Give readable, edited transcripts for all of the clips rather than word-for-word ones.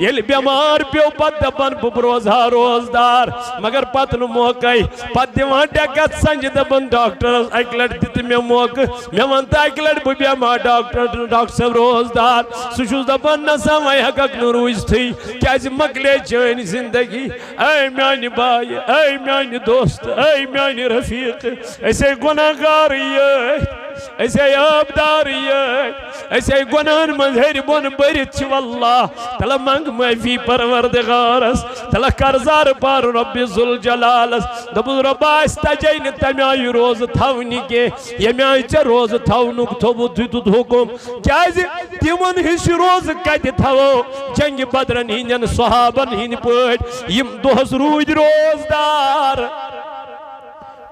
ये बेमार पे पत दपन बह रोजा रोजदार मगर पत नु मौका पत दिवान डेकत संज दपन डॉक्टर अक लट दित मे मौका मे वन अक लट बह बेमार डॉक्टर साहब रोजदार सह दपन नसा वह हक नु रूजथी क्या मकले चन जिंदगी ऐ म्यान बाय ऐ म्यान दोस्त ऐ म्यान रफीक ऐसे गुनाहगार ऐसे आबदार ऐसे गुनाहन मन हेर बोन बरित वल्लाह तला मंग माफी परवरदिगारस तला कर्जार पार रब्बि जुल जलालस दबु रब्बा इस्तजैन तमाय रोज थवनी के यमाय च रोज थवनुक थोबु दितुत हुकुम क्याज तिमन हिश रोज कत थवो जंग बदरन हिंदन सहाबन हिंद पट यम दोहस रूज रोजदार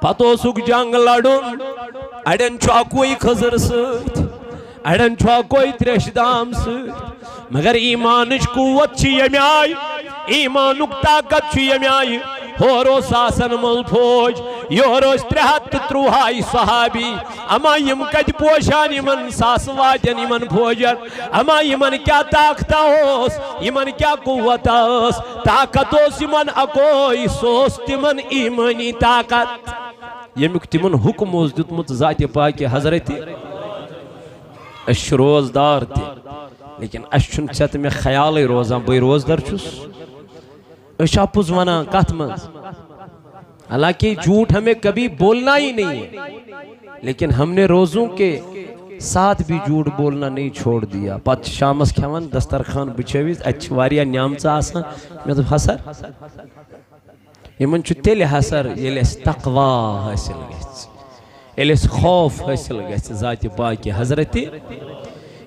पतोसुक जंग लड़ुन अड़न चौकोई खजर सत अड़न चौकोई त्रेशदाम सत मगर ईमान कुवत यमाय ईमानुक ताकत यमाय होरो सासन मल फौज योरो 330 सहाबी अमा यम कत पोशान यमन सास वाजन यमन फौजन अमा यमन क्या ताकत ओस यमन क्या कुवत ओस ताकत ओस यमन अकोई सोस तिमन ईमानी ताकत यमुक तिमन हुक्म ओस दितमुत जात पाक हजरत रोजदार ते लेकिन अशुन छत में ख्याल रोजान बह रोजदार छुस अपुज वना कथ मज हालांकि झूठ हमें कभी बोलना ही नहीं है लेकिन हमने रोजों के साथ भी झूठ बोलना नहीं छोड़ दिया पत शामस खेवन दस्तरखान बिछवित अच्छी न्यामच आसान मे दोप हसर यमन तेल हसर ये तकवा हासिल ये खौफ हासिल ज़ात पाक हजरत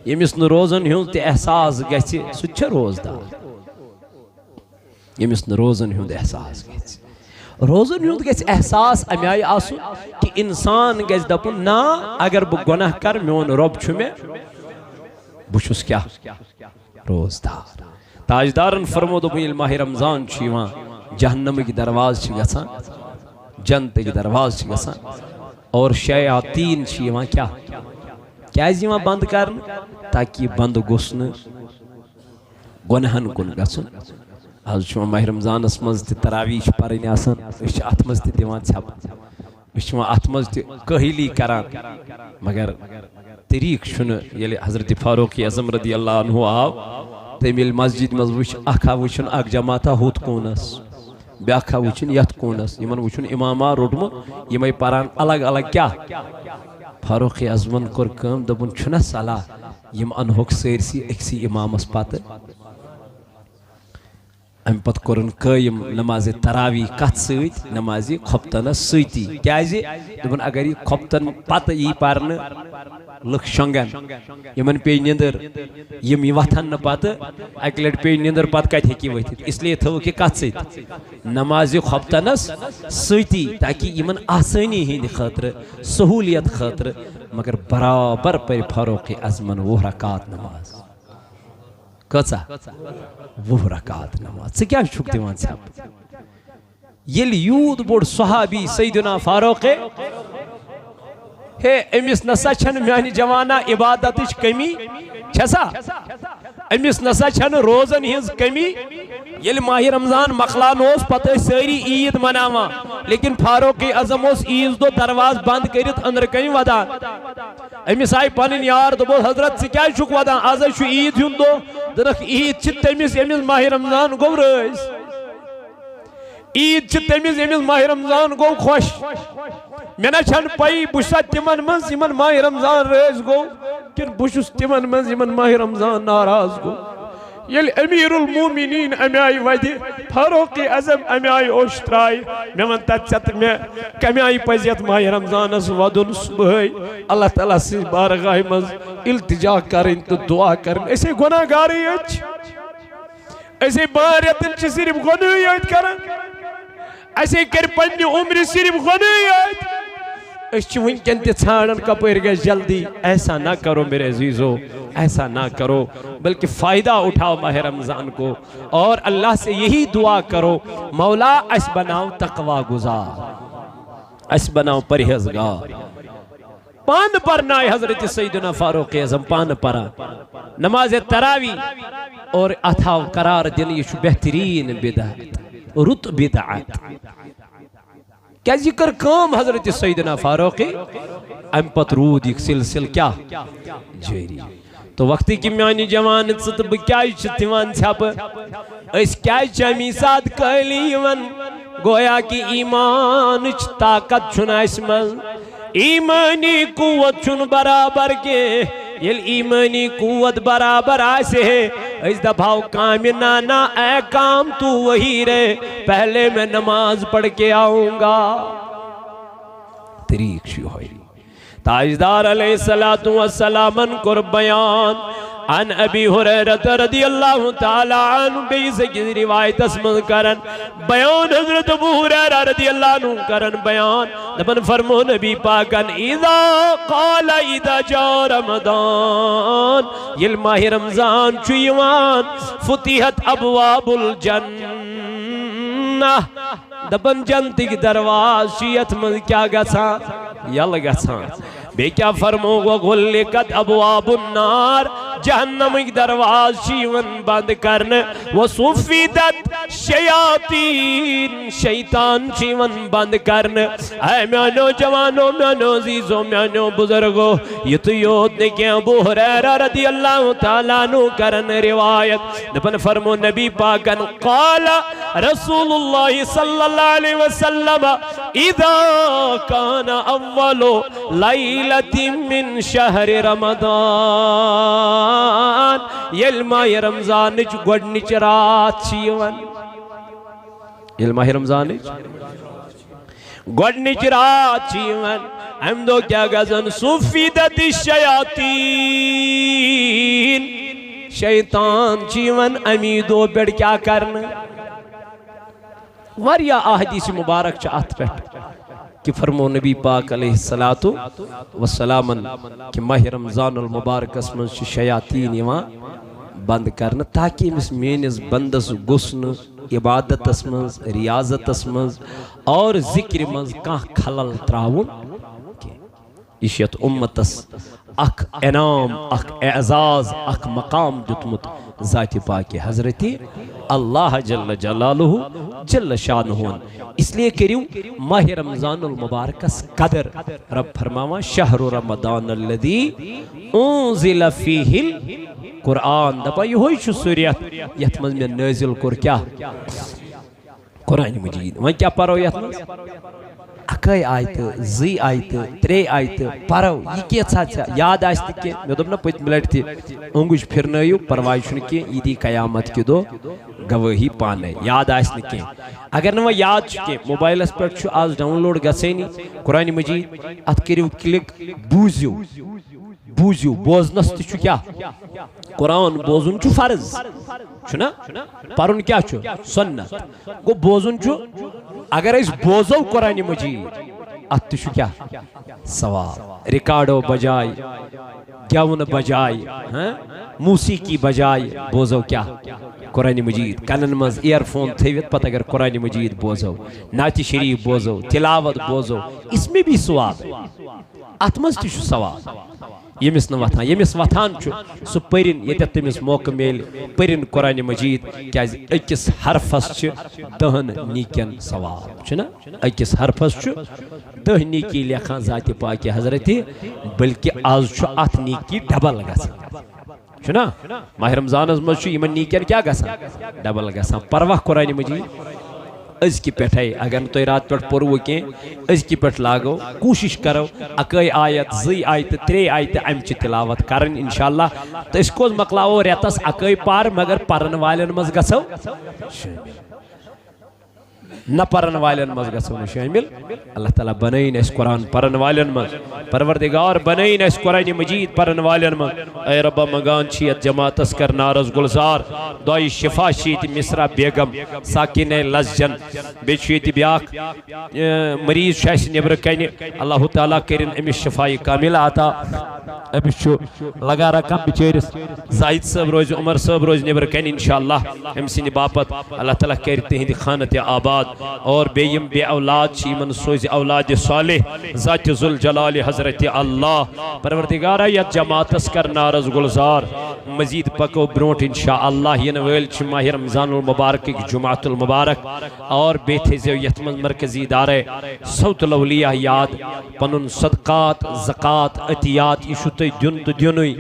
यमिस न रोजन हुंद ते एहसास गछि सह रोजदार यमिस न रोजन हुंद एहसास गछि रोजन हुंद गछि एहसास अमे आय आसु कि इंसान गछि दपुन ना अगर बह गुनाह कर मोन रब छु मे बह छुस क्या रोजदार ताजदारन फरमो दोप ये माह रमजान जहन्नम की दरवाज गसान जन्नत की दरवाज गसान और शयातीन क्या क्या बंद कर ताकि बंद गोस गुनाहन कुन गसन आज माह रमजानस मज तरावी पर्न अत मज छप अत मज कहली करान मगर तरीक ये हजरत फारूक आजम रदी अल्लाह अन्हु आव तम ये मस्जिद मज वह वुन अख जमाता हुत कोनस ब्या वुन यथ कोनस इन वुन इमामा रोटमु यम पान अलग अलग क्या फारूक आजमन कोर दोपन छुना सलाह यम अनहोक सरसी अक्सी इमामस पत अम पत कोरन कयम नमाज तरावी कत सत नमाज खपतनस सती क्याज दोपन अगर यह खपतन पत यी पारन लुक शंगन यमन पे निंदर यम वथन न पत अक लट पे निंदर पत कत हेकी वथित इसलिए थो कि कत सत नमाज खपतनस सती ताकि यमन आसानी हिंद खतर सहूलियत खतर मगर बराबर पर फारूक आजमन 20 रकात नमाज कचा 20 रकात नमाज क्या छुक दिवान छप ये यूद बोड़ सहाबी सैयदना फारूक हे अमिस नसा छन म्यानि जवाना इबादत कमी छसा अमिस नसा छन रोजन हिज कमी ये माह रमजान मकलान पत सारी ईद मनावा लेकिन फारूक आजम ईद दो दरवाज बंद कर अंदर कन वदान अमिस आय पन यार दोप हजरत सह क्या वदान आज ईद हुंद दो दरख ईद तमिस यमिस माह रमजान गो रज ईद तमिस यमिस माह रमजान गो खुश मे ना छन पई बुसा तिमन मज यमन माह रमजान रज गो कि बुस तिमन मज यमन माह रमजान नाराज गो ये अमीरुल मोमिनीन अमे आय वद फारूक आजम अमे आय ओश त्राय मे वन तत मे कमे आय पज यत माह रमजानस वदुन सुबह अल्लाह ताला से बारगाह मज इल्तिजा करन तो दुआ करन ऐसे गुनाहगार ऐसे बारतन छ सिर्फ गुनाह करन ऐसे कर पन्नी उम्र सिर्फ गुनाह वनकन ाड़न कपर गए जल्दी ऐसा ना करो मेरे अजीजों ऐसा ना करो बल्कि फ़ायदा उठाओ माह रमज़ान को और अल्लाह से यही दुआ करो मौला अस बनाओ तकवा गुजार अस बनाओ परहेजगार पान पढ़ना है हजरत सैयदना फारूक आज़म पान पढ़ा नमाज तरावी और अथा करार दिन ये बेहतरीन बिदअत रुत बिदअत क्या जिक्र काम हजरत सैयदना फारूक अम पत रूद यह सिलसिल क्या जारी तो वक्त की मानी जवान तो बह क्या छप क्या अमी साथ कहली गोया कि ईमान ताकत मन ईमानी कुव्वत छुन बराबर के ये ईमानी कुव्वत बराबर आसे इस दफाओ काम नाना ए काम तू वही रहे पहले मैं नमाज पढ़ के आऊंगा तरीक ताजदार अलैहिस्सलातु वस्सलाम कर बयान अन अबी हुरैरह रदियल्लाहु ताला अन्हु बेइसे की रिवायत असमन करन बयान हजरत अबू हुरैरह रदियल्लाहु अन्हु करन बयान दबन फरमो नबी पाकन इदा क़ाल इदा जा रमज़ान ये माह रमज़ान छु यवान फुतिहत अबवाबुल जन्नह दबन जन्नत की दरवाज़ मन क्या गसा यल गसा बे क्या फरमो गुल्लिकत अबवाबुन नार जहन्नम की दरवाज़ बंद करने वो सुफिदत शयातीन शैतान जीवन बंद करने ऐ म्यानो जवानो म्यानो अजीजो म्यानो बुजुर्गो ये तो योद ने क्या अबू हुरैरा रदियल्लाहु ताला अन्हु करन रिवायत दपन फरमो नबी पाकन क़ाला रसूलुल्लाह सल्लल्लाहु अलैहि वसल्लम इदा काना अव्वलु लैलतिन मिन शहर रमज़ान ये माह रमज़ान गोडनिच रात ये माह रमज़ान गोडनिच रात अम दो क्या गजन सुफिदत शयातीन शैतान जीवन अमी दो पे क्या करना वारिया अहदीस मुबारक अत पे कि फरमो नबी पाक अलैहिस्सलातु वस्सलाम कि माह रमज़ानुल मुबारकस मं शयातीन बंद करना ताकि अमिस मेनिस बंदस गुस्न इबादतस मं रियाजतस मं और जिक्र मं कह खलल त्राउन यत उम्मतस अख इनाम अख एजाज अख मकाम दुतमुत ज़ात पाक हजरत अल्लाह जल्ल जलालुहु जल्ल शानुहु इसलिए करियो माह रमज़ानुल मुबारकस कदर रब फरमावा शहरु रमज़ान अल्लज़ी उन्ज़िला फ़ीहिल कुरान दपा यही सूरत यथ मज में नाजिल कोर क्या कुरान मजीद वह क्या परो यथ मज अकई आयत जी आयत त्रे आयत परो यह क्या याद आस्त के मे दोप ना पत्म लट अंगुश फिरनयु परवाह के ईदी कयामत के दो गवाही पाने याद आस्त के अगर न वह याद के मोबाइलस पे आज डाउनलोड गसेनी कुरान मजीद अत करियो क्लिक बूझियो बूझियो बोजनस तु क्या कुरान बोजुन छु फर्ज छुना परुन क्या छु सुन्नत गो बोजुन छु अगर इस बोझो कुरान मजीद अत छु क्या सवाब रिकॉर्डो बजाय ग्यावन बजाय मूसीकी बजाय बोझो क्या कुरान मजीद कनन मज ईयरफोन थवित पत अगर कुरान मजीद बोझो नात शरीफ बोझो तिलावत बोझो इसमें भी सवाब अत मज छु सवाब यमिस न वथान यमिस वथान सह परिन ये तमिस मौका मेल परिन कुरान मजीद क्या अकिस हरफस 10 नीकन सवाब अकिस हरफस 10 नीकी लेखा ज़ात पाक हजरत बल्कि आज अत नीकी डबल गना माह रमज़ान मज नीकन क्या गसा डबल गसा परवाह कुरान मजीद अजक पे अगर तुम रात पे पोरव कह अजक पे लागो कोशिश करो अकई आयत जी आयत त्रे आयत अमच तिलावत कर इंशाअल्लाह तो कोस मकलावो रेतस अकई पार मगर परन वालन मज गसो न परन वालन मज गसो न शामिल अल्लाह ताला बनईन इस कुरान परन वालन मज परवरदिगार बनईन इस कुरान मजीद परन वालन मज ए रब मगान छियत जमातस कर नारज गुलजार दुआई शिफा शीत मिसरा बेगम साकिन लजन बेचित ब्याख मरीज शैस नेबर कन अल्लाह ताला करिन अमिस शिफाई कामिल अता अमिस लगा रकम बिचरिस जाहिद साहब रोज उमर साहब रोज नेबर कन इंशाअल्लाह हम सिन बापत अल्लाह ताला कर तिहिंद खानत आबाद आबाद और बेयम बे औलाद शीमन सोज औलाद साले ज़ात जुल जलाल हज़रत अल्लाह परवरदिगारा या जमातस कर नारज गुलजार मजीद पको ब्रोट इंशाअल्लाह यन वेल माह रमज़ानुल मुबारक जुमातुल मुबारक और बेथे जो यतमन मरकजी दारे सौतुल औलिया याद पनुन सदकात ज़कात अतियात यह तुह दिन तो दिनुई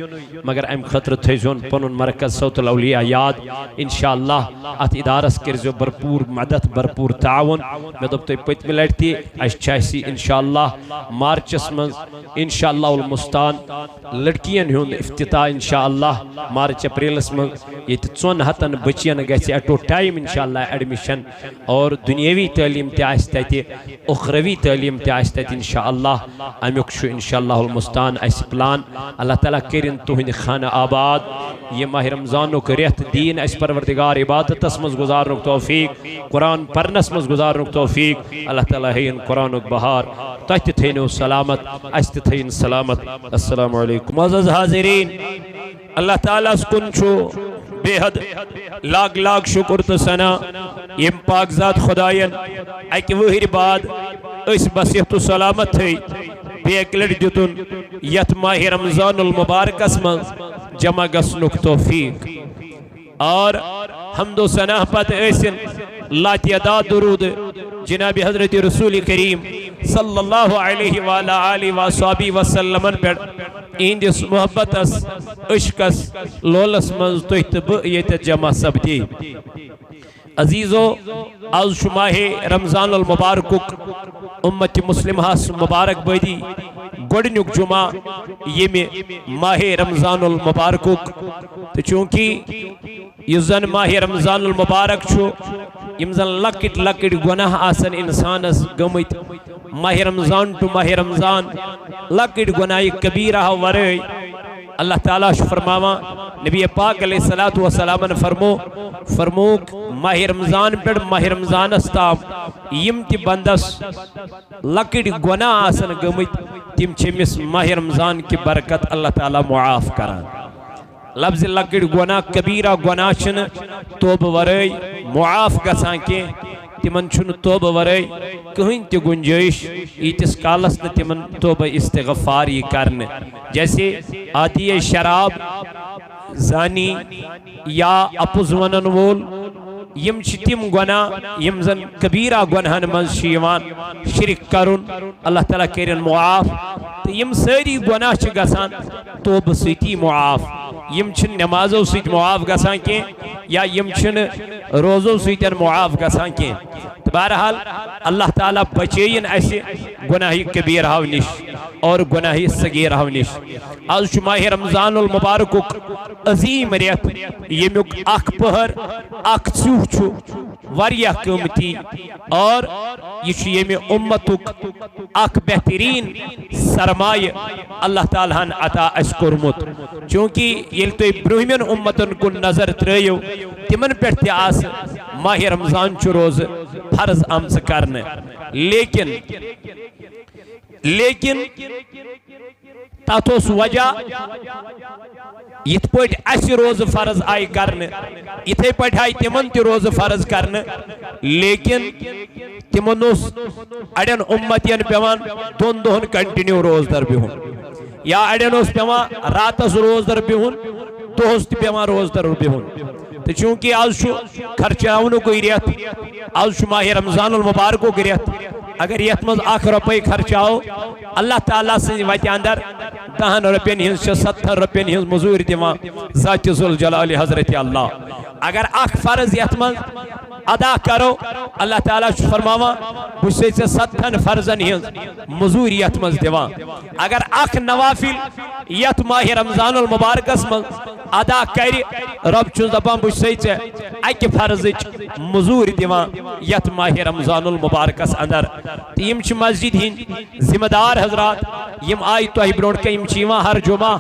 मगर अम खतर थोन पनुन मरकज सौतुल औलिया याद इंशाअल्लाह अत इदारस करो भरपूर मदद भरपूर ताउन मे दोप तुह पत्म लटि अच्छी इंशाअल्लाह मार्चस मज इंशाअल्लाह मुस्तान लड़कियन हुंद इफ्तिताह इंशाअल्लाह मार्च अप्रैलस मज ये 400 बचियन गि एटो टाइम इंशाअल्लाह एडमिशन और दुनियावी तालीम तति उखरवी तालीम तति इंशाअल्लाह अमुक इंशाअल्लाह मुस्तान अस प्लान अल्लाह ताला करिन तुहंद खाना आबाद ये माह रमज़ानुक रेत दीन अस परवरदिगार इबादतस मज गुजारनुक तौफीक कुरान परनस मज गुजारनुक तौफीक अल्लाह ताला हेन कुरानुक बहार तह थो सलामत अस थन सलामत अस्सलामु अलैकुम मुअज़्ज़ज़ हाज़िरीन अल्लाह ताला कुन बेहद लाख लाख शुक्र तो सना यम पाक ज़ात खुदायन अक वहर बाद बसियत सलामत थे बेक लट दितुन यथ माह रमज़ानुल मुबारकस मज जमा गसनुक तौफीक और हम्दो सना पत लातियदाद दुरूद जनाब हज़रत रसूल करीम सल्लल्लाहु अलैहि वसल्लम पे इहंदिस मोहब्बतस इश्कस लोलस मज तुह तो बह ये जमा सपदी अजीज़ो आज माह रमज़ानुल मुबारकुक उम्मत मुस्लिमहस मुबारक बदी गोडनुक जुमा ये माह रमज़ानुल मुबारकुक तो चूँकि यन माह रमज़ानुल मुबारक यम जन लकट लकट गुनाह आसन इंसानस गमित माह रमज़ान टू माह रमज़ान लकट गुनाह कबीरा वरय अल्लाह ताला फरमावा नबी पाक अलैहिस्सलातु वस्सलाम फरमोक माह रमज़ान पे माह रमज़ानस ताम यम ति बंदस लकट गुनाह आसन गमित तिम छमिस माह रमज़ान की बरकत अल्लाह ताला मुआफ करान लफ्ज़ लकट गुनाह कबीरा गुनाह छन तोब वरय मुआफ गसान के तिमन छुन तोब वरय कहीं ते गुंजाइश इतिस कालस न तिमन तोब इस्तिग़फ़ार ये करने जैसे आदि शराब जानी या अपुज वनन वोल यम तिम गुनाह यम जन कबीरा गुनाहन मज शिरक करुन अल्लाह ताला करिन मुआफ तो यम सारी गुनाह गसान तोब सती मुआफ यम नमाजों सत मुआफ गसान के या यम रोज़ों सत मुआफ गसान के तो बहरहाल अल्लाह ताला बचेन अस गुनाह कबीर हाव निश और गुनाह सगीर हाव निश आज माह रमज़ानुल मुबारकुक अजीम रेत यमुक अख पहर अख चूह वारिया कीमती और ये उम्मतुक अख बेहतरीन सरमाय अल्लाह ताला अता अस कोरमुत चूँकि ये तुम ब्रूहमिन उम्मतन कुन नजर त्रो तिमन पे माह रमज़ान रोज फर्ज आमज करने लेकिन तथ वजह यथ पे अस रोज फर्ज आई करने इथे पे आई तिमन त रोज फर्ज करने लेकिन तिमन अड़न उम्मतियन पेवान दोन दोहन कंटिन्यू रोजदर बिहुन या अड़न पेवान रातस रोजदर बिहुन दोहस पेवान रोजदर बिहुन तो चूँकि आज खर्चावनुक रेत आज माह रमज़ानुल मुबारकुक रेत अगर ये मज अख रुपये खर्चाओ अल्लाह ताला सज वत अंदर 10 रुपयन हज 70 रुपयन हज मजूर दिवान ज़ात जुल जलाल हज़रत अल्लाह अगर अख फर्ज ये मज अदा करो अल्लाह ताला फरमावा बस 70 फर्जन हज मजूर ये मज दिवान अगर अख नवाफिल ये माह रमज़ानुल मुबारकस मज अदा कर रब दपान बस अक फर्ज मजूर दिवान ये माह रमज़ानुल मुबारकस अंदर यम मस्जिद हिंद जिम्मेदार हजरात यम आई तुह ब्रोट कम हर जुमा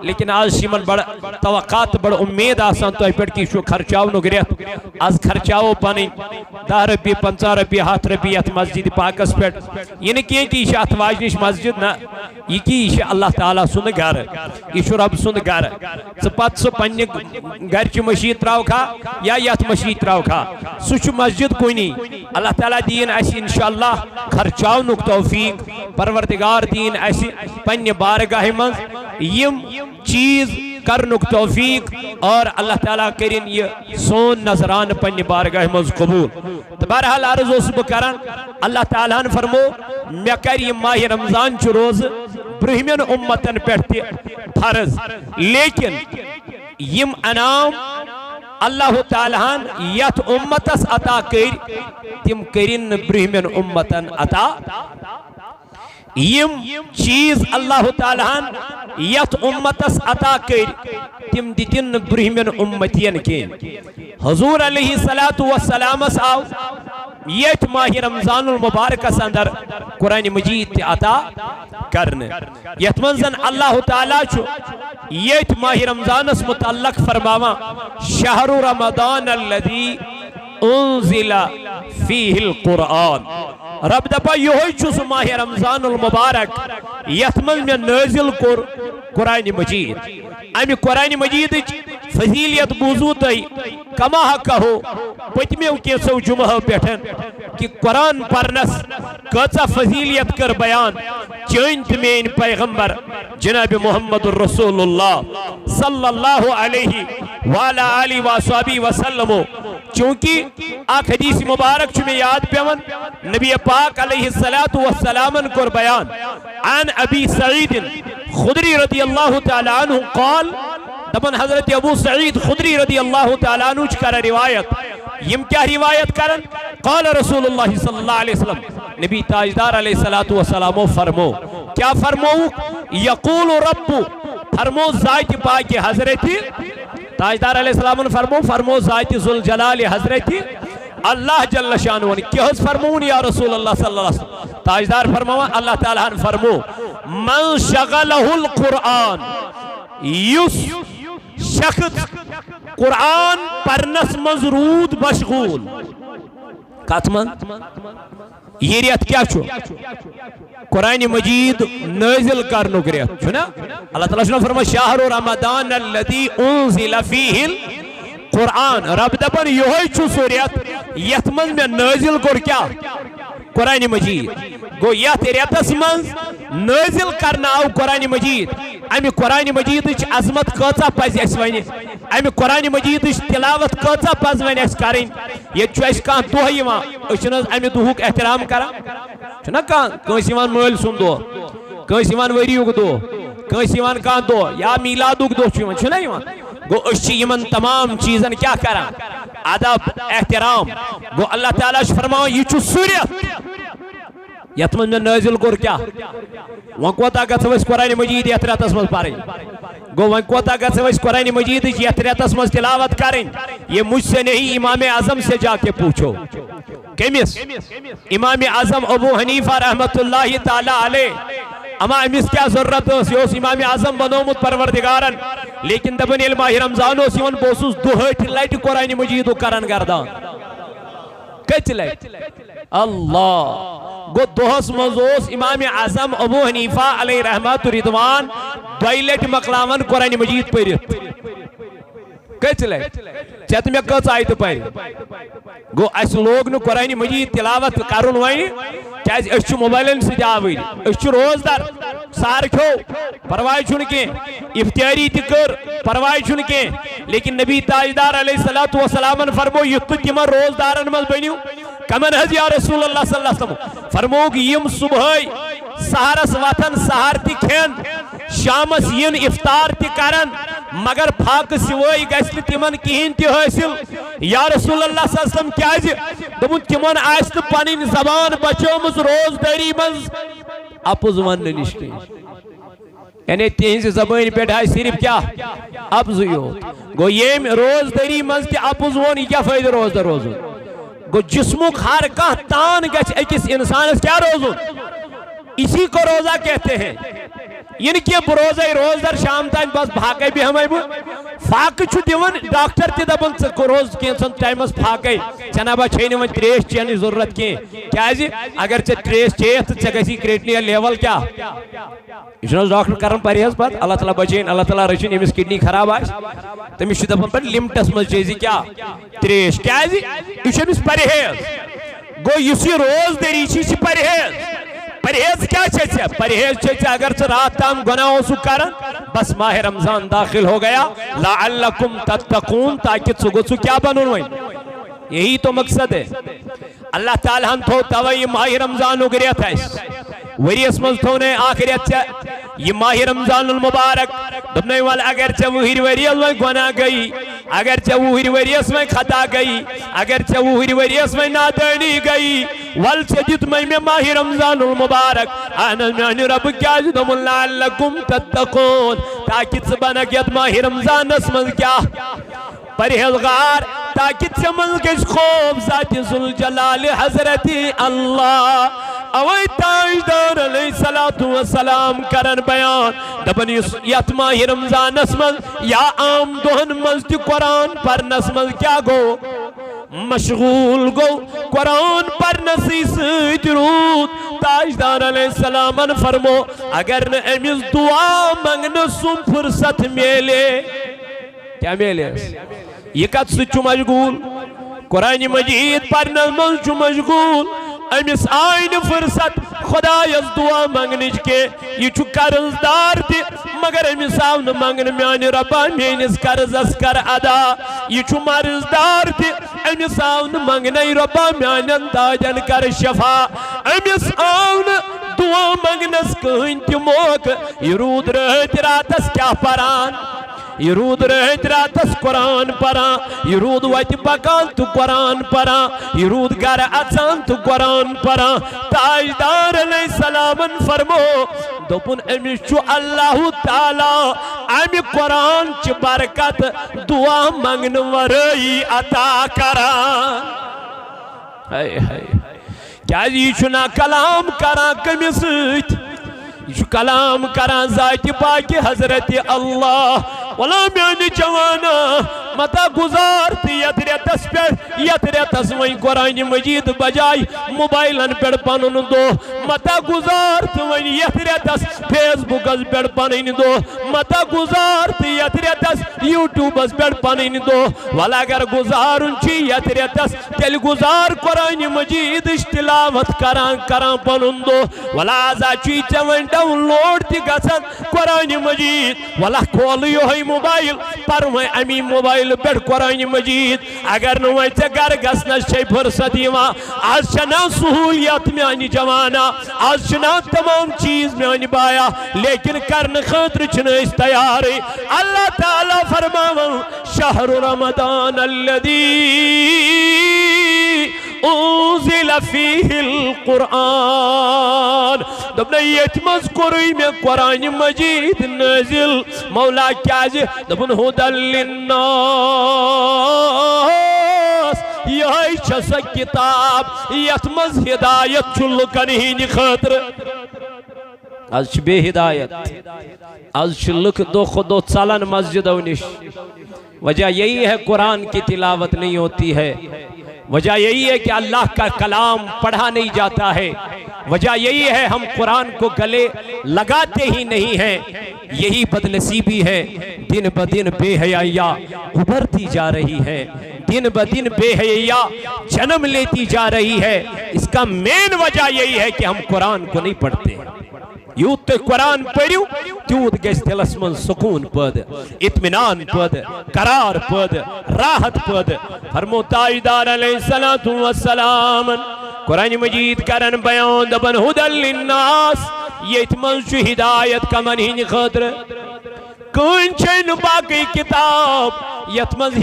लेकिन आज बड़ तवक्कात बड़ उम्मीद आसान तुह पे कि खर्चावनुक रेत आज खर्चाओ पन 10 रुपये 50 रुपये 100 रुपये ये मस्जिद पाकस पे यह कह अत वाजनिश मस्जिद ना यह अल्लाह ताला सुंद घर यह रब सुंद घर सह पन्ने घर मशीद त्राव खा या यथ मशीद त्राव खा सह मस्जिद कुनी अल्लाह ताला दीन अस इंशाअल्लाह खर्चावनुक तौफीक परवरदिगार दीन अस पन्ने बारगाह मज यम चीज करनुक तौफीक और अल्लाह ताला करिन ये सोन नजरान पन्ने बारगाह मज कबूल। तो बहरहाल अर्ज ओस बह करान अल्लाह ताला फरमो मे कर यह माह रमजान च रोज ब्रहमन उम्मतन पे फर्ज लेकिन यम अनाम अल्लाह ताला यथ उम्मतस अता कर तिम करिन ब्रहमन उम्मतन अता यम चीज अल्लाह ताला यथ उम्मतस अता कर तिम दितिन ब्रहमन उम्मतियन के। हुजूर अलैहिस्सलातु वस्सलामस आव यथ माह रमजानुल मुबारकस अंदर कुरान मजीद अता करने यथ मंजन अल्लाह ताला छु यथ माह रमजानस मुतल्लक फरमावा शहरु रमदान अल्लज़ी उन्ज़िला फ़ीहिल कुरआन रब दपा यही छु सु माह रमजानुल मुबारक यथ मंज में नाज़िल कोर कुरान मजीद अमि कुरान मजीद फजीलियत बूजू तई कमा कहो पतमेव कैसो जुमह पेठन कि कुरान परनस कचा फजीलियत कर बयान चैन मेन पैगंबर जनाब मोहम्मद रसूलुल्लाह सल्लल्लाहु अलैहि वाला आलि वसहबी वसल्लम चूंकि आख हदीस मुबारक में याद पेवन नबी पाक अलैहिस्सलातु वस्सलामन कोर बयान अन अबी सईद खुदरी रदियल्लाहु तआला अन्हु क़ाल दबन हजरत अबू सईद खुदरी रदियल्लाहु तआला अन्हु कर रिवायत यम क्या रिवायत करन क़ाल रसूलुल्लाह सल्लल्लाहु अलैहि वसल्लम नबी ताजदार अलैहिस्सलातु वस्सलाम फरमो क्या फरमो यक़ूल रब्बु फरमो ज़ात पाक हजरत ताजदार अलैहिस्सलाम फरमो ज़ात ज़ुल जलाल हजरत अल्लाह जल्ल शानु क्या फरमोन या रसूल अल्लाह सल्लल्लाहु अलैहि वसल्लम ताजदार फरमावा अल्लाह ताला फरमो मन शगलहुल कुरआन युस शख्स कुरान परनस मज रूद मशगूल कत मन ये रेत क्या छु कुरान मजीद नाजिल करनुक रेत छु ना अल्लाह ताला फरमा शहरु रमदान अल्लज़ी उन्ज़िला फ़ीहिल कुरआन रब दपन यही छु सु रेत यथ मज में नाजिल कोर क्या कुरान मजीद गो यथ रेतस मज नाजिल करना आव कुरान मजीद अमि कुरान मजीद अजमत कचा पज वन अमि कुरान मजीद तिलावत कचा पज वन करें ये कह दह अमि दुहुक एहतराम करान कह मल सुन दह कह वरियुक दह कह कह दह या मीलादुक दह गो तमाम चीजन क्या करा अदब एहतराम गो अल्लाह ताला फरमाओ यह सूर्य यथ में नाजिल कोर क्या वह कोता गो कुरान मजीद यथ रेतस मज पर गो वह कोता गो कुरान मजीद यथ रेतस मज तिलावत करें ये मुझसे नहीं इमाम आजम से जाके पूछो कमिस इमाम आजम अबू हनीफा रहमतुल्लाहि ताला अलैह अमा अमिस क्या जरूरत यह इमाम आजम बनोमुत परवरदिगारन लेकिन दबन ये माह रमजान बहुत दुहट लट कुरान मजीद करन गर्दान कच लट अल्लाह गो दोहस मज इमाम आजम अबू हनीफा अलैहि रहमत रिदवान दय लट मकलावन कुरान मजीद पढ़ित कच लट चत मे कच आयत पर गो अस लोग न कुरान मजीद तिलावत करुन वन क्या मोबाइलन सत आवर रोजदार सार खो परवाह कह इफ्तारी तकर परवाह कह लेकिन नबी ताजदार अलैहिस्सलातु वस्सलाम फरमो युत तिम रोजदारन मज बनियो कमन हज या रसूल अल्लाह सल्लल्लाहु अलैहि वसल्लम फरमोग यम सुबह सहरस वथन सहर ति खेन शामस इन इफ्तार ति करन मगर फाक सिवई गस तिमन कहीं ति हासिल या रसूल अल्लाह सल्लल्लाहु अलैहि वसल्लम क्या दमुन तिमन आस पन जबान बचोमस रोजदारी मज अपुज वन निश यानी तिहज जबान पे आए सिर्फ क्या अपुज गो येम रोजदारी मज ति अपुज वोन यह क्या फायदा रोजदार रोजुन गो जिस्मुक हर कह तान गस इंसान क्या रोजुन इसी को रोजा कहते हैं इन के रोज रोजदार शाम तान बस फाके बेहमे बह फाक दिवन डॉक्टर तपन रोज कैंसन टाइमस फाके जनाबा छे वन त्रेश चेन जरूरत कह अगर चे त्रेश चेत तो चे गई क्रेटिनिन लेवल क्या यह डॉक्टर कर परहेज पे अल्लाह ताला बचन अल्लाह ताला रचिन यमिस किडनी खराब तमिस दपान पे लिमिटस मज चेजी क्या त्रेश क्या यह परहेज गो इस रोजदारी परहेज परहेज क्या छे परहेज छे अगर चे रात ताम गुनाह ओसु करन बस माह रमजान दाखिल हो गया लअल्लकुम तत्तकून ताकि छु गोसु क्या बनून वही यही तो मकसद है अल्लाह ताला हन थो तवई माह रमजान उगरियत है वरियस मज थो ने आखिरत ये माह रमजान मुबारक दबने वाला अगर चे वहिर वरियस में गुनाह गई अगर चे वहिर वरियस में खता गई अगर चे वहिर वरियस में नादानी गई वल से जित में माह रमजान मुबारक आनंद रब क्या लअल्लकुम तत्तकून ताकि बनक माह रमजान मज क्या परहेजगार ताकि मन गज खौफ ज़ात ज़ुल जलाल हजरत अल्लाह अवै ताजदार अलैहिस्सलातु वस्सलाम करन बयान दपन यत माह रमजानस मज या आम दोहन मज त कुरान परनस मज क्या गो मशगूल गो कुरान परनसी सत रूद ताजदार अलैहिस्सलाम फरमो अगर न अमिस दुआ मंगन सुम फुर्सत मेले क्या मेले यह कत सु मशगूल कुरान मजीद पढ़ने मज मशगूल अमिस आयन फुर्सत खुदायस दुआ मंगनिच के यह कर्जदार मगर अमिस आव न मंगन म्यान रब्बा मेनिस कर्जस कर अदा यह मर्जदार अमिस आव न मंगन रब्बा म्यान दाजन कर शफा अमिस आव न दुआ मंगनस कहीं त मौक यह रूद रहत रातस क्या परान यह रूद रहत रातस कुरान परा यह रूद वत पकान तु कुरान परा यह रूद गर अचान तु कुरान परा ताजदार अलैहिस्सलाम फरमो दोपुन अमिस अल्लाह ताला अमि कुरान च बरकत दुआ मंगन वरई अता करान हाय हाय क्या यह ना कलाम करा कमिस यह कलाम करा ज़ात पाक हजरत अल्लाह वला म्यान जवाना मता गुजार यत रेतस पे यत रेतस वही कुरान मजीद बजाय मोबाइलन पे पन दो मता गुजार वही यत रेतस फेसबुकस पे पन दो मता गुजार यत रेतस यूट्यूबस पे पन दो वल अगर गुजारुन यत रेतस तेल गुजार कुरान मजीद तिलावत करान पन दो वला आजा चे वन डाउनलोड तन कुरान मजीद वला खोल यो मोबाइल पर वह अमी मोबाइल पे कुरान मजीद अगर न वह घर गसनस फुर्सत आज सहूलियत म्यान जवाना आज तमाम चीज म्यान बाया लेकिन करने खतर तैयार अल्लाह ताला फरमावन शहरु रमदान अल्लज़ी उन्ज़िल फ़ीहिल कुरान दपन यत मज कोरुई में कुरान मजीद नाज़िल मौला क्या दपन हुदल लिन्नास यह सह किताब यत मज हिदायत लुकन हिंद खतर आज बे हिदायत आज लुक दो खुद चलन मस्जिदों निश वजह यही है कुरान की तिलावत नहीं होती है वजह यही है कि अल्लाह का कलाम पढ़ा नहीं जाता है वजह यही है हम कुरान को गले लगाते ही नहीं हैं यही बदनसीबी है दिन ब दिन बेहया उभरती जा रही है दिन ब दिन बेहया जन्म लेती जा रही है इसका मेन वजह यही है कि हम कुरान को नहीं पढ़ते यूत तो कुरान पढ़ू तूत गस दिलस मन सुकून पद इत्मीनान पद करार पद राहत पद फरमो ताजदार अलैहिस्सलातु वस्सलाम कुरान मजीद करन बयान दबन हुदल लिन्नास यत मन हिदायत कमन हिंद खतर कौन बाकी किताब यत मन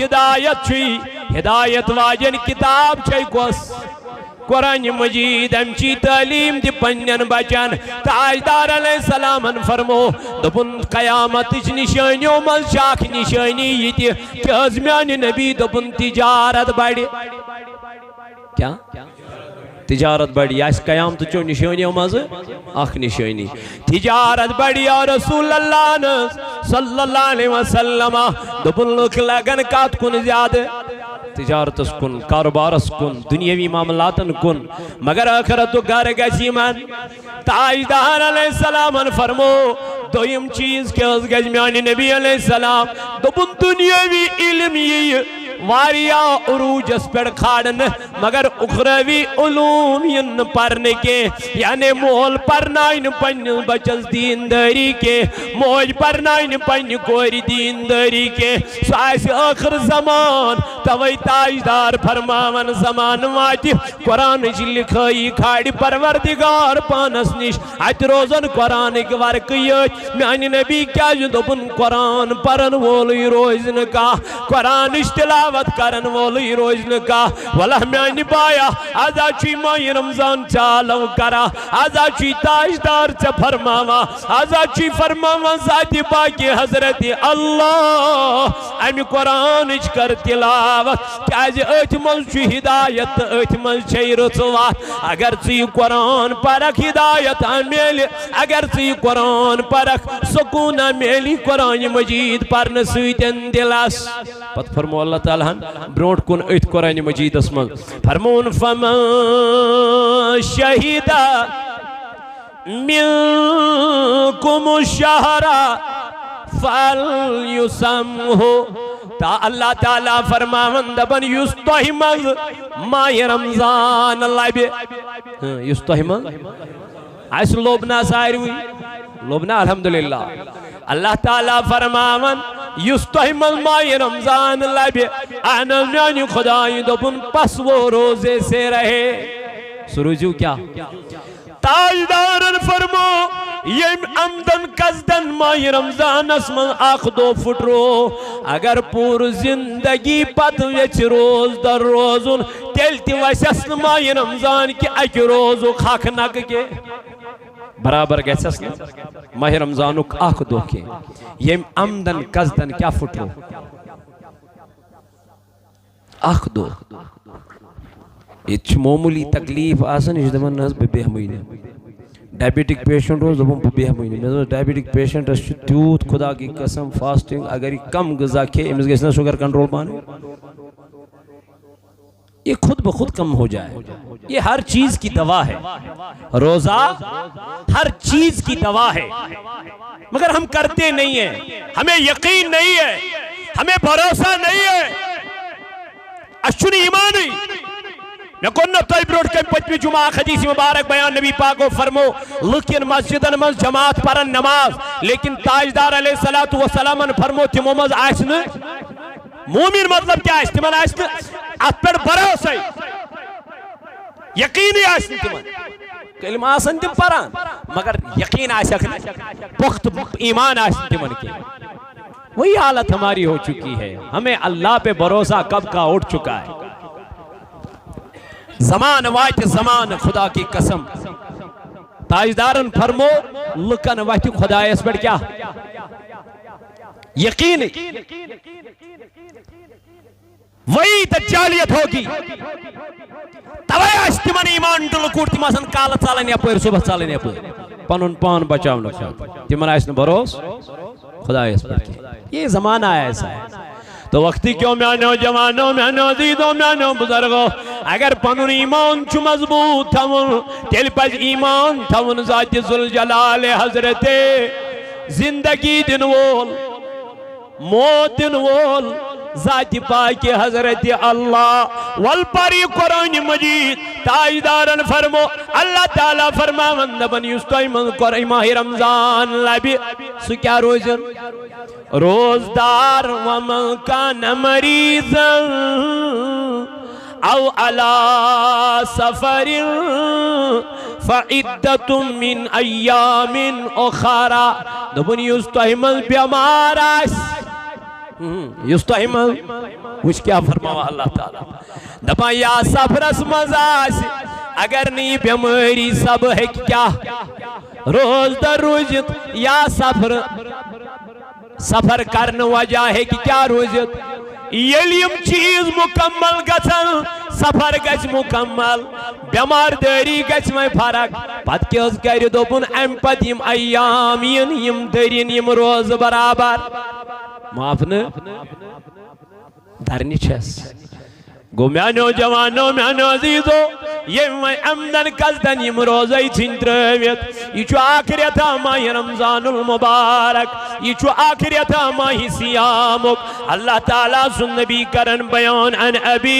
हिदायत वाजन किताब कस कुरान मजीद अमची तालीम दी पन्न बचन ताजदार अलैहिस्सलाम फरमो दोपुन कयामत निशानियों मज शाख निशानी ये म्यान नबी दोपुन तिजारत बढ़ क्या तिजारत बड़ी आस कयामत चो निशानियों मज अख निशानी तिजारत बड़ी और रसूल अल्लाह सल्लल्लाहु अलैहि वसल्लम दोपन लोग लगन कात कुन ज्यादा तिजारत कुन कारोबारस कुन दुनियावी मामलातन कुन मगर आखिरत घर गजीमन ताजदार अलैहिस्सलाम फरमो दोयम चीज के गजमानी नबी अलैहिस्सलाम दोपन दुनियावी इल्म ये वारिया उरूजस पर खाड़न मगर उखरवी उलूम यन पढ़ने के यानी मोल पढ़नाइन पन्न बचस दीनदारी के मौज पढ़नाइन पन्न कोरी दीनदारी के साइस आखिर जमान तवै ताजदार फरमावन जमान वाति कुरान लिखाई खाड़ी परवरदिगार पानस निश अत रोजन कुरान के वर्क म्यान नबी क्या दोपन कुरान पढ़न वोल रोजन का कुरान तिलावत करन वोल रोजन का वल्लाह म्यान बाया आजा ची माह रमजान चालव करा आजा ची ताजदार च फरमावा आजा ची फरमावा जाति बाकी हजरत अल्लाह अमि कुरान कर तिलावत क्याज अथ मज हिदायत अथ मज रुचवा अगर ची कुरान परख हिदायत मेल अगर ची कुरान परख सुकून मेली कुरान मजीद पढ़ने सतन दिलस पत फरमो अल्लाह ताला ब्रोट कुन अथ कुरान मजीदस मज फरमोन फमन शहीदा मिनकुम शहरा फलयुसमहु ता अल्लाह ताला फरमावन दबन युस तोहिमज माह रमजान लबे युस तोहिमज आस लोबना सारवी लोबना अल्हम्दुलिल्लाह अल्लाह ताला फरमावन युस तोहिमज माह रमजान लबे आना म्यानि खुदाई दोपन पस वो रोजे से रहे सुरुजू क्या ताजदारन फरमो यम अमदन कसदन माह रमजान मन अख दो फुटरो अगर पूर जिंदगी पत वेच रोज दर रोजुन तेल वसस माह रमजान कि अक रोजु हक नक के बराबर गसस माह रमजान अख दो के यम अमदन कसदन क्या फुटरो अख दो ये मामूली तकलीफ आसान बेहमी डायबिटिक पेशेंट बेहमी मे डायबिटिक पेशेंट तूत खुदा की कसम फास्टिंग अगर कम गजा खे अमिस गना शुगर कंट्रोल पाने ये खुद ब खुद कम हो जाए ये हर चीज की दवा है रोजा हर चीज की दवा है मगर हम करते नहीं है हमें यकीन नहीं है हमें भरोसा नहीं है अशुन ईमान मे कोन तय ब्रोट कम पत्मी जुमा हदीस मुबारक बयान नबी पाक फरमो लुकिन मस्जिदन मज जमात परन नमाज लेकिन ताजदार अलैहिस्सलातु वस्सलाम फरमो तिमो मज आसन मोमिन मतलब क्या आस तिमन आस अत पे भरोसा यकीन आस तिमन कलम आसन तिम परान मगर यकीन आसक पुख्त ईमान आस तिमन के वही हालत हमारी हो चुकी है हमें अल्लाह पे भरोसा कब का उठ चुका है जमान वात जमान खुदा की कसम ताजदारन फरमो लुकन वत खुदायस पे क्या यकीन वही दज्जालियत होगी तवे आस तिमन ईमान डुलकूट तिम आसन काल चालन यपर सुबह चालन यपर पनुन पान बचावन तिमन आस भरोस खुदायस पे ये जमाना है ऐसा है तो वक्ती क्यों म्यानो जवानो म्यानो दीदो म्यानो बुजुर्गो अगर पनुन ईमान छु मजबूत थवन तेल पज ईमान थवन जात जुल जलाल हजरत जिंदगी दिन वोल मौत दिन वोल जात पाक हजरत अल्लाह वल परी कुरान मजीद ताजदारन फरमो अल्लाह ताला फरमावन दबन युस्तय मन कर माह रमजान लबि सु क्या रोजन रोजदार वमन कान मरीजन औ अला सफरिन फइद्दतुम मिन अय्यामिन उखरा दबन युस्तय मन बीमार आस युस्तहिमल कुछ क्या फरमावा अल्लाह ताला दपा या सफरस मजास अगर नहीं बीमारी सब है क्या रोज दर रोज या सफर करने वजह है कि क्या रोज यम चीज मुकम्मल गसन सफर गज मुकम्मल बेमार दरी गज में फरक पत कर दोपुन अम पत यम अय्याम यम दरिन यम रोज बराबर माफ न धरनी छस गो म्यानो जवानो म्यानो अजीजो यम अमदन कसदन यम रोज़ै छिन त्रवित यह आखिरता माह रमजानुल मुबारक यह आखिरता माह सियामुक अल्लाह ताला सुन नबी करन बयान अन अबी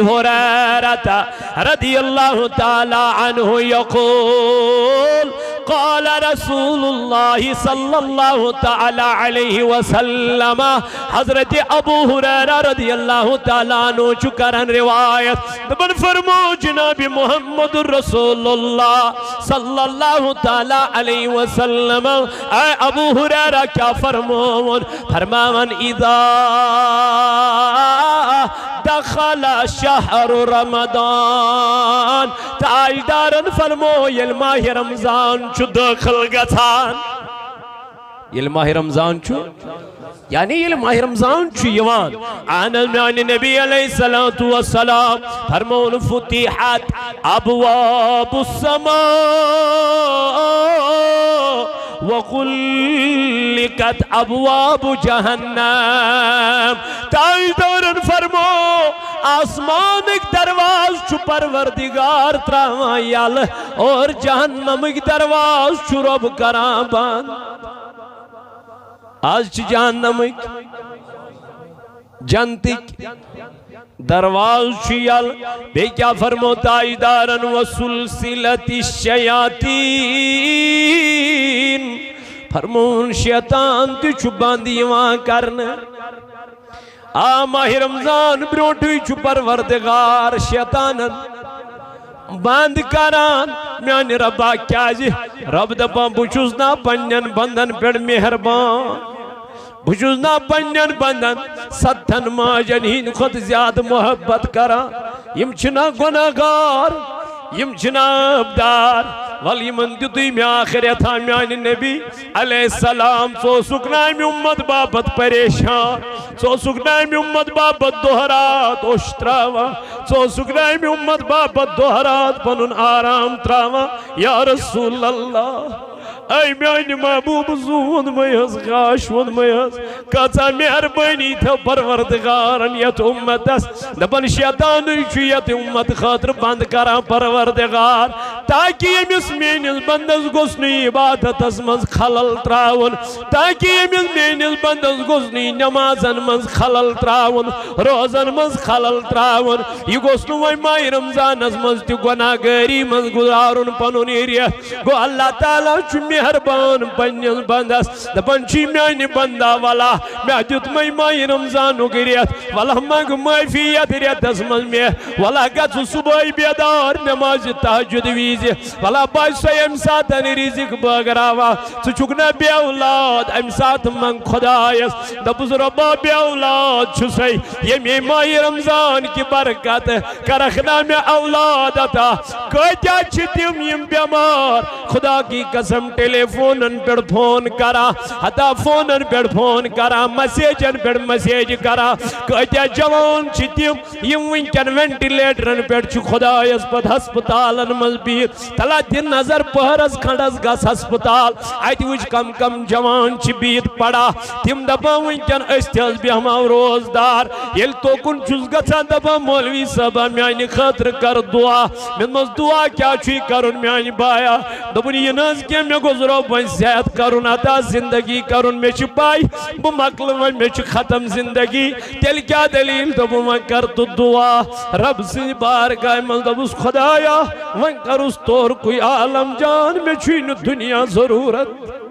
हुरैरा रदियल्लाहु ताला अन्हु यक़ूल क़ाल रसूलुल्लाह सल्लल्लाहु ताला अलैहि वसल्लम हज़रत अबू हुरैरा रदियल्लाहु ताला अन्हु करन रिवायत दबन फरमो जनाब मुहम्मदुर रसूलुल्लाह सल्लल्लाहु ताला अलैहि वसल्लम ऐ अबू हुरैरा क्या फरमान फरमान इदा दखला शहर रमदान ताजदारन फरमो यल माह रमजान छु दाखिल गछान यल माह रमजान छु यानी ये माह रमजान युवान आनल म्यान नबी अलैहिस्सलातु वस्सलाम फरमौन फुतिहत अबवाबुस समा वगुल्लिकत अबवाबु जहन्नम ताजदारन फरमो आसमानिक दरवाज छु परवरदिगार त्रावां यल और जहन्नमिक दरवाज छु रब करां बंद आज जहन्नमिक जन्नतिक दरवाज यल बे क्या फरमो ताजदारन वसुलसिलति शयातीन फरमोन शैतान छु बंद करन आ माह रमजान ब्रोटु छु परवरदिगार शैतानन बंद करान म्यान रब्बा क्या रब दपान बुछुस ना पन्नन बंदन पे मेहरबान बुझुस ना पन्नन बंदन सत्थन माजन हिंद खुद ज्यादा मोहब्बत करा यम छना गुनाहगार यम छना अबदार वल यमन दितुय मे आखिरता म्यान नबी अलैहिस्सलाम सो सुकनाय मे उम्मत बाबत परेशान सो सुकनाय मे उम्मत बाबत दोहरात ओश्त्रावा सो सुकनाय मे उम्मत बाबत दोहरात पनुन आराम त्रावा या रसूल अल्लाह ऐ म्यान महबूब ज़ून मयस गाश वन मयस कचा मेहरबानी थो परवरदिगारन यत उम्मतस दपन शैतान यत उम्मत खातिर बंद करा परवरदिगार ताकि यमिस मेनिस बंदस गोस न इबादतस मज खलल त्रावन ताकि यमिस मेनिस बंदस गोस न नमाजन मज खलल त्रावन रोजन मज खलल त्रावन यह गोस न वह माह रमजानस मज त गुनाहगारी मज गुजारुन पनुन एरिया गो अल्लाह ताला मेहरबान पन्नस बंदस दपन म्यान बंदा वला मे दुत मै माह रमजान रेत वला मंग माफी यथ रेतस मज मे वला गु सुबह बेदार नमाज तहज्जुद विज वला बस अम सात रिजिक बगरावा चुक ना बे औलाद अम सात मंग खुदायस दपुस रब्बा बे औलाद छुसै ये माह रमजान की बरकत करख ना मे औलाद अता कत्या तिम यम बेमार खुदा की कसम टेलीफोन पे फोन करा हता फोन पे फोन करा मैसेजन पे मैसेज करा कत्या जवान तिम यम वनकन वेंटिलेटरन पे खुदायस पत हस्पतालन मज बिहित तला दिन नजर पहरस खंडस गस हस्पताल अत वुच कम कम जवान बिहित पड़ा तिम दपान वनकन बेहमा रोजदार ये तोकुन गसान दपान मौलवी साहब म्यान खतर कर दुआ मे मज दुआ क्या कर म्यान बाया दोपन यह क्या मे गुजरो वन सेहत करुन अता जिंदगी करुन मे पाई बह मकल वन मे खत्म जिंदगी तेल क्या दलील दोप वन कर तु दुआ रब सि बारगाह मज दोपुस खुदाया वन करुस तोर कोई आलम जान मे दुनिया जरूरत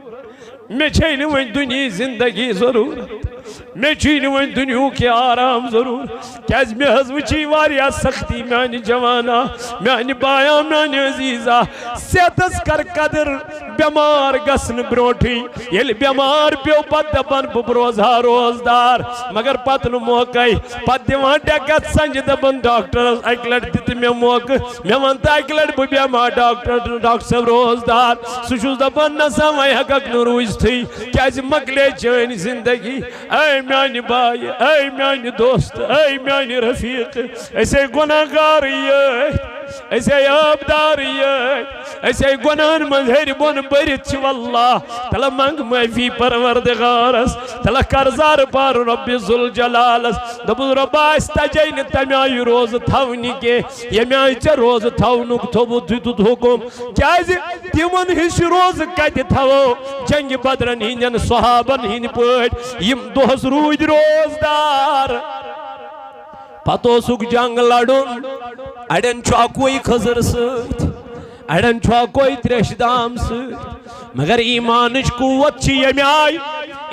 मे वन दुनिया जिंदगी जरूरत मे वन दुनिया के आराम जरूर क्या मे वी वारिया सख्ती म्यान जवाना म्यान बाया म्यान अजीजा सेहतस कर कदर बेमार गसन ब्रोठी ये बेमार पे पत दपन बह रोजहा रोजदार मगर पत न मौका पत दिवान डेकत संज दपन डॉक्टर अक लट दित मे मौका मे वन तो अक लट बह बेमार डॉक्टर साहब रोजदार सह दपन नसा वह हक न रूजथी क्या मकले चन जिंदगी ऐ मान बाय ऐ मान दोस्त ऐ मान रफीक ऐसे गुनाहगार ऐसे आबदार ऐसे गुनाहन मन हर बोन बरित वल्लाह तला मंग माफी परवरदिगारस तला कर्जार पार रब्बि जुल जलालस दबु रब्बा इस्तजै न तमाय रोज थवनी के यमाय च रोज थवनुक थोबु दितुत हुकुम क्याज तिमन हिश रोज कत थवो जंग बदरन हिंदन सहाबन हिंद पट यम दोहस रूद रोजदार पतोसुक जंग लड़ुन अड़न अकोई खजर सत अड़न अकोई त्रेशदाम सत मगर ईमान कुवत यमाय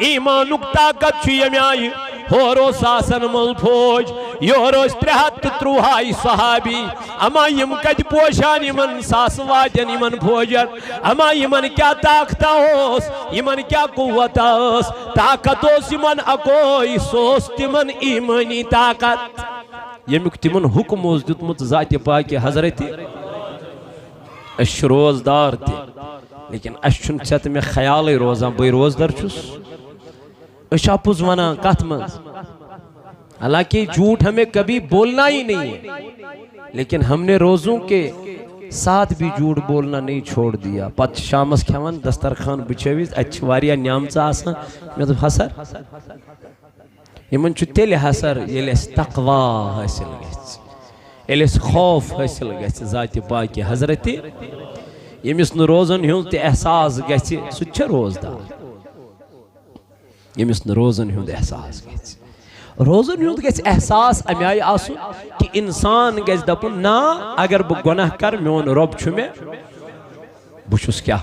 ईमानुक ताकत यमाय होरो सासन मल फौज योरो 330 सहाबी अमा यम कत पोशान यमन सास वाजन यमन फौजन अमा यमन क्या ताकत ओस यमन क्या कुवत ओस ताकत ओस यमन अकोई सोस तिमन ईमानी ताकत यमुक तिमन हुक्म ओस दितमुत जात पाक हजरत रोजदार लेकिन अत मे ख्याल रोजान बह रोजदार अपुज वना कत मज हालांकि झूठ हमें कभी बोलना ही नहीं है लेकिन हमने रोजों के साथ भी झूठ बोलना नहीं छोड़ दिया पत शामस खेवन दस्तरखान बिछविज अरिया न्यामच मे दोप हसर यमन तेल हसर ये तकवा हासिल ये खौफ हासिल ज़ात पाक हजरत यमिस न रोजन हुंद एहसास गि सह रोजदार यमिस न रोजन हुंद एहसास गि रोजन हुंद गि एहसास अमे आय आसुन कि इंसान गि दपुन ना अगर बह गुनाह कर मोन रब छु मे बुछुस क्या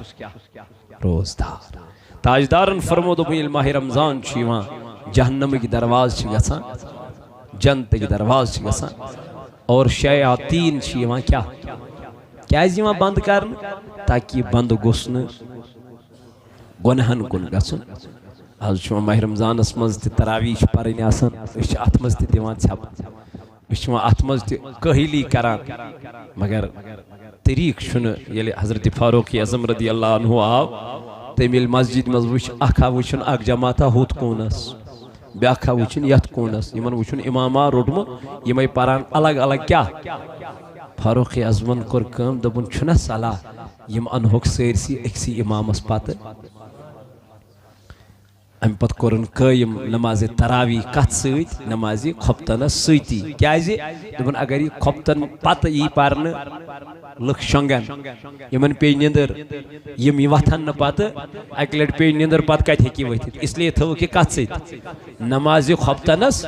रोजदार ताजदारन फरमो दोप ये माह रमजान जहन्नम की दरवाज गसान जन्नत की दरवाज गसान और शयातीन क्या बंद कर ताकि बंद गोस गुनाहन कुन गसन आज माह रमजानस मज तरावीह पर्न अत मज छप अत मज कहली करान मगर तरीक ये हजरत फारूक आज़म रदी अल्लाह अन्हु आव तम मस्जिद मज वुन अख जमाता हुत कूनस ब्याखा वुन यथ कूनस यमन वुन इमामा रोटमुत यम पारान अलग अलग क्या फारूक आज़मन कोर कम दोपुन छुना सलाह यम अनहोक सरसी अक्सी इमामस पत अम पत कोरन कायम नमाज तरावी कत सत नमाज खोपतनस सती क्या दोपुन अगर यह खोपतन पत यी पारन लुक शंगन यमन पे निंदर यम वथन पत अक लट पे निंदर पत कत हेकि वथित इसलिए थो कि कत सत नमाज खोपतनस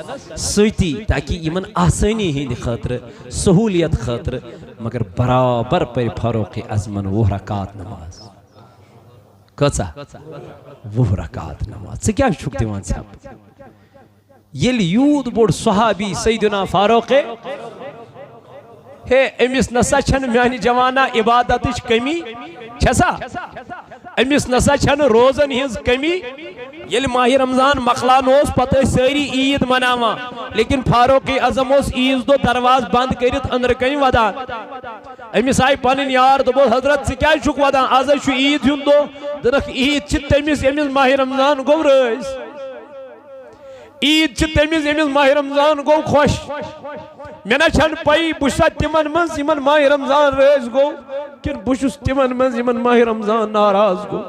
सती ताकि यमन आसानी हिंद खतर सहूलियत खतर मगर बराबर पर फारूक आज़मन 20 रकात नमाज कचा 20 रकात नमाज क्या दिवान छप ये यूत बोड़ सहाबी सैयदना फारूक हे अमिस नसा छन म्यानि जवाना इबादत कमी छसा अमिस नसा छन रोजन हिज कमी ये माह रमजान मकलान पत सारी ईद मनावा लेकिन फारूक आज़म ईद दो दरवाज बंद कर अंदर कन वदान अमिस आय पन यार दोप हजरत क्या वदान आज ईद हुंद दो दख ईद तमिस यमिस माह रमजान गो रज ईद तमिस यमिस माह रमजान गो खुश मे ना पई बुसा तिमन मज यमन माह रमजान रज गो कि बुस तिमन मज यमन माह रमजान नाराज गो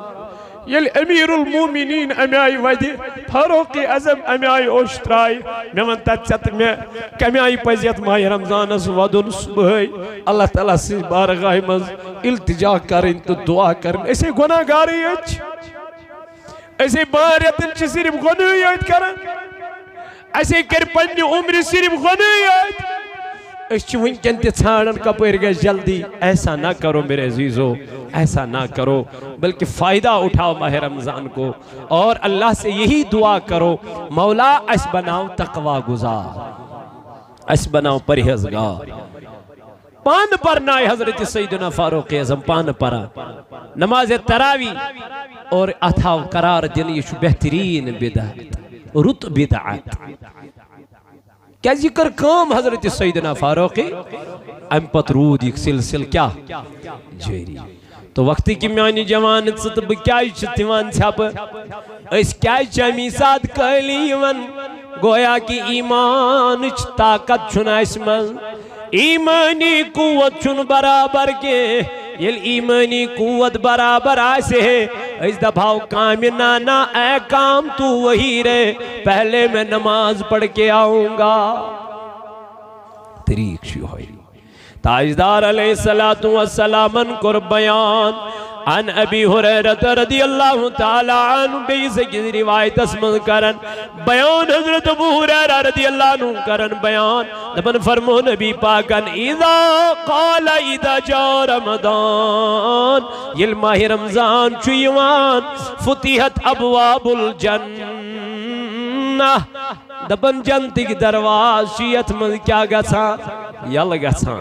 ये अमीरुल मोमिनीन अमे आय वद फारूक आज़म अमे आय ओश त्राय मे वन तत मे कमे आय पज यत माह रमजानस वदुन सुबह अल्लाह ताला से बारगाह मज इल्तिजा करन तो दुआ करन ऐसे गुनाहगार ऐसे बारतन सिर्फ गुनाह करन ऐसे कर पन्ने उम्र सिर्फ गुनाह वनकन ाड़न कपर गए जल्दी ऐसा ना करो मेरे अजीज़ो ऐसा ना करो बल्कि फ़ायदा उठाओ माह रमज़ान को और अल्लाह से यही दुआ करो मौला अस बनाओ तकवा गुजार अस बनाओ परहेज़गार पान पर ना हजरत सैयदना फारूक आज़म पान परा नमाज तरावी और अथाव करार दिन यह बेहतरीन बिदअत रुत बिदअत क्या जिक्र काम हजरत सैयदना फारूक अम पत रूद यह सिलसिल क्या जारी तो वक्त की मानी जवान तो बह क्या छप अमी साथ कहली गोया कि ईमान ताकत मज ईमानी कुव्वत बराबर के ये ईमानी कुव्वत बराबर आसे दफाओ काम नाना ए काम तू वही रहे पहले मैं नमाज पढ़ के आऊंगा तरीक ताजदार अलैहिस्सलातु वस्सलामन कुर बयान अन अबी हुरैरा रदियल्लाहु ताला अन्हु बेइसे की रिवायत असमन करन बयान हजरत अबू हुरैरा रदियल्लाहु अन्हु करन बयान दबन फरमो नबी पाकन इदा क़ाला इदा जा रमज़ान ये माह रमज़ान छु यवान फुतिहत अबवाबुल जन्नह दबन जन्नत दरवाज शियत मन क्या गसा यल गसा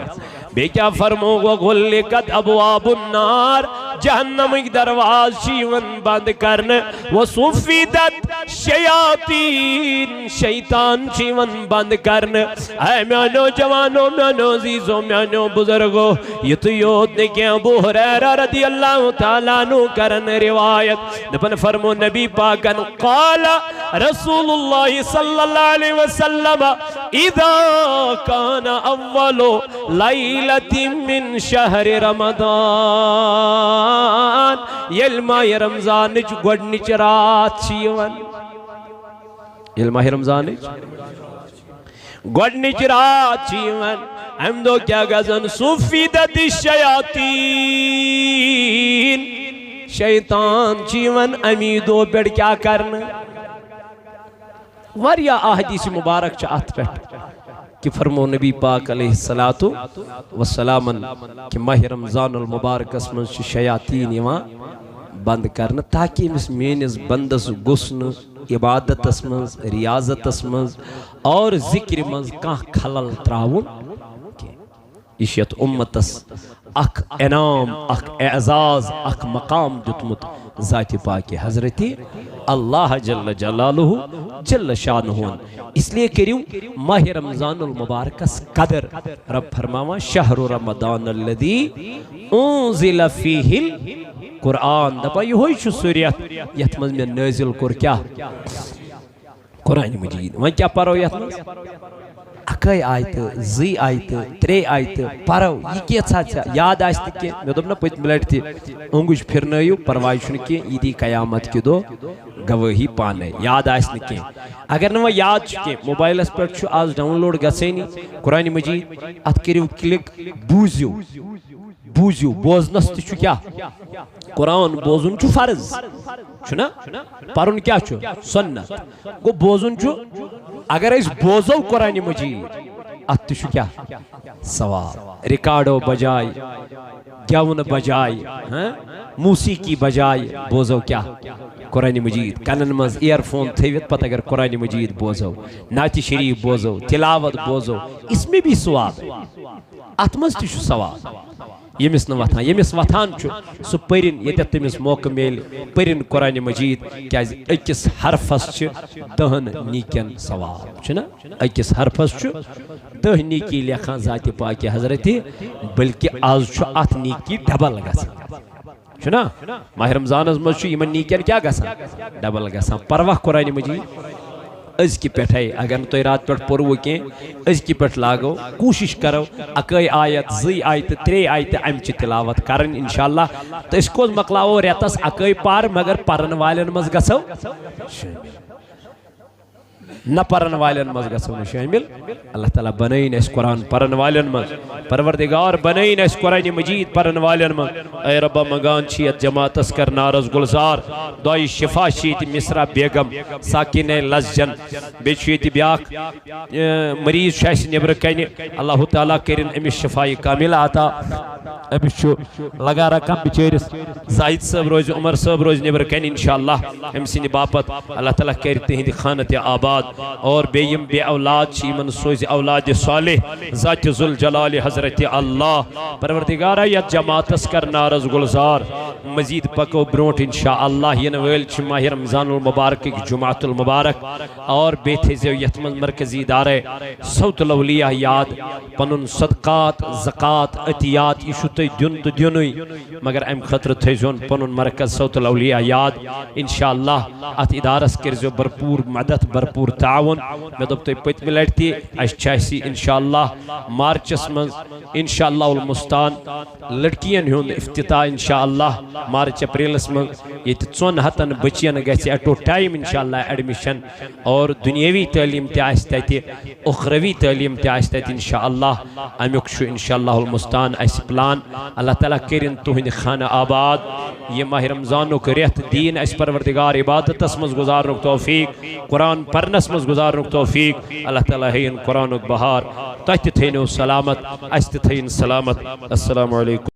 बे क्या फरमो गुल्लिकत अबवाबुन नार जहन्नम दरवाज शीवन बंद करने वो सुफीदत शयातीन शैतान शीवन बंद करने ऐ म्यानो जवानो म्यानो जीजो म्यानो बुजुर्गो ये तो योद ने क्या अबू हुरैरा रदियल्लाहु ताला अन्हु करन रिवायत दपन फरमो नबी पाकन क़ाला रसूलुल्लाह सल्लल्लाहु अलैहि वसल्लम इदा काना अव्वलु लैलतिन मिन शहर रमज़ान यल माह रमज़ान गोडनिच रात यल माह रमज़ान गोडनिच रात अम दो क्या गजन सुफीदत शयातीन शैतान अमी दो पे क्या करना वारिया अहदीस मुबारक अत पे कि फरमो नबी पाक अलैहिस्सलातु वस्सलाम कि माह रमज़ानुल मुबारकस मज शयातीन बंद करना ताकि मेनिस बंदस गुस्न इबादतस मज रियाजतस मज और जिक्र मज कह खलल त्राउन इशत उम्मतस अख इनाम अख एजाज अख मकाम दुतमुत ज़ात पाक हजरत अल्लाह जल्ल जलालुहु जल्ल शानुहु इसलिए करियो माह रमज़ानुल मुबारकस कदर रब फरमावा शहरु रमज़ानल्लज़ी उन्ज़िला फ़ीहिल कुरान दपा यह सूरत यथ मज मे नाज़िल कोर क्या कुरान मजीद वह क्या परो यथ मज अकई आयत जी आयत त्रे आयत परो यह क्या याद मे दोप ना पत्म लट अंगुश फिरनयु परवाह कह ईदी कयामत कि दो गवाही पाने याद अगर ना वह याद कह मोबाइलस पे आज डाउनलोड गनी कुरान मजीद अत करियो क्लिक बूझियो बूझियो बोजनस तु क्या कुरान बोजुन फर्ज छुना परुन क्या सुन्नत गो बोजुन अगर बोजो कुरान मजीद अत क्या सवाब रिकॉर्डो बजाय गेवन बजाय मूसीकी बजाय बोजो क्या कुरान मजीद कनन मज ईयरफोन थवित पत अगर कुरान मजीद बोजो नात शरीफ बोजो तिलावत बोजो इसमें भी सवाब अत मज सवाब यमिस न वथान यमिस वथान सह परिन ये तमिस मौका मेल परिन कुरान मजीद क्या अकिस हरफस 10 नीकन सवाब अकिस हरफस 10 नीकी लेखान ज़ात पाक हजरत बल्कि आज अत नीकी डबल गना माह रमज़ान मज नीकन क्या गसान डबल गसान परवाह कुरान मजीद अजक पे अगर तुम रात पे पोरव कह अजक पे लागो कोशिश करो अकई आयत जी आयत त्रे आयत अमच तिलावत कर इंशाअल्लाह तो कोस मकलावो रेतस अकई पार मगर परन वालन मज गसो न परन वालन मज गसो न शामिल अल्लाह ताला बनईन अस कुरान परन वालन मज परवरदिगार बनईन अस कुरान मजीद परन वालन मज ए रब्बा मगान छियत जमातस कर नारज गुलजार दुआई शिफा शीत मिसरा बेगम साकिन लजन बेछित ब्याख मरीज शैस नेबर कन अल्लाह ताला करिन अमिस शिफाई कामिला अता अमिस लगा रकम बिचरिस जाहिद साहब रोज उमर साहब रोज नेबर कन इंशाअल्लाह हम सिन बापत अल्लाह ताला कर तिहिंद खानत आबाद और बेयम बे औलाद यमन सोज औलाद सालेह ज़ात ज़ुल जलाल हज़रत अल्लाह परवरदिगारा यत जमातस कर नारज गुलजार मजीद पको ब्रोट इंशाअल्लाह यन वेल माह रमज़ानुल मुबारक जुमातुल मुबारक और बेथे यत मरकजी इदारे सौतुल औलिया याद पनुन सदकात ज़कात अतियात यह दिन तो दिन मगर अम खतर थोन पनुन मरकज सौतुल औलिया याद इंशाअल्लाह अत इदारस कर्जो भरपूर मदद भरपूर ताउन मे दोप तुम पत्म लट तह इंशाअल्लाह मार्चस मज इंशाअल्लाह मुस्तान लड़कियन हुंद इफ्तिताह इंशाअल्लाह मार्च अप्रैलस मज ये 400 बचियन गछ एटो टाइम इंशाअल्लाह एडमिशन और दुनियावी तालीम तह उखरवी तालीम तह इंशाअल्लाह अमुक इंशाअल्लाह मुस्तान अस प्लान अल्लाह ताला करिन तुहंद खाना आबाद ये माह रमज़ानुक रेत दीन अस परवरदिगार इबादतस मज गुजारनुक तौफीक कुरान परनस मज गुजारनुक तौफीक अल्लाह ताला हेन कुरानुक बहार तह थैनो सलामत अस थैन सलामत अस्सलामु अलैकुम।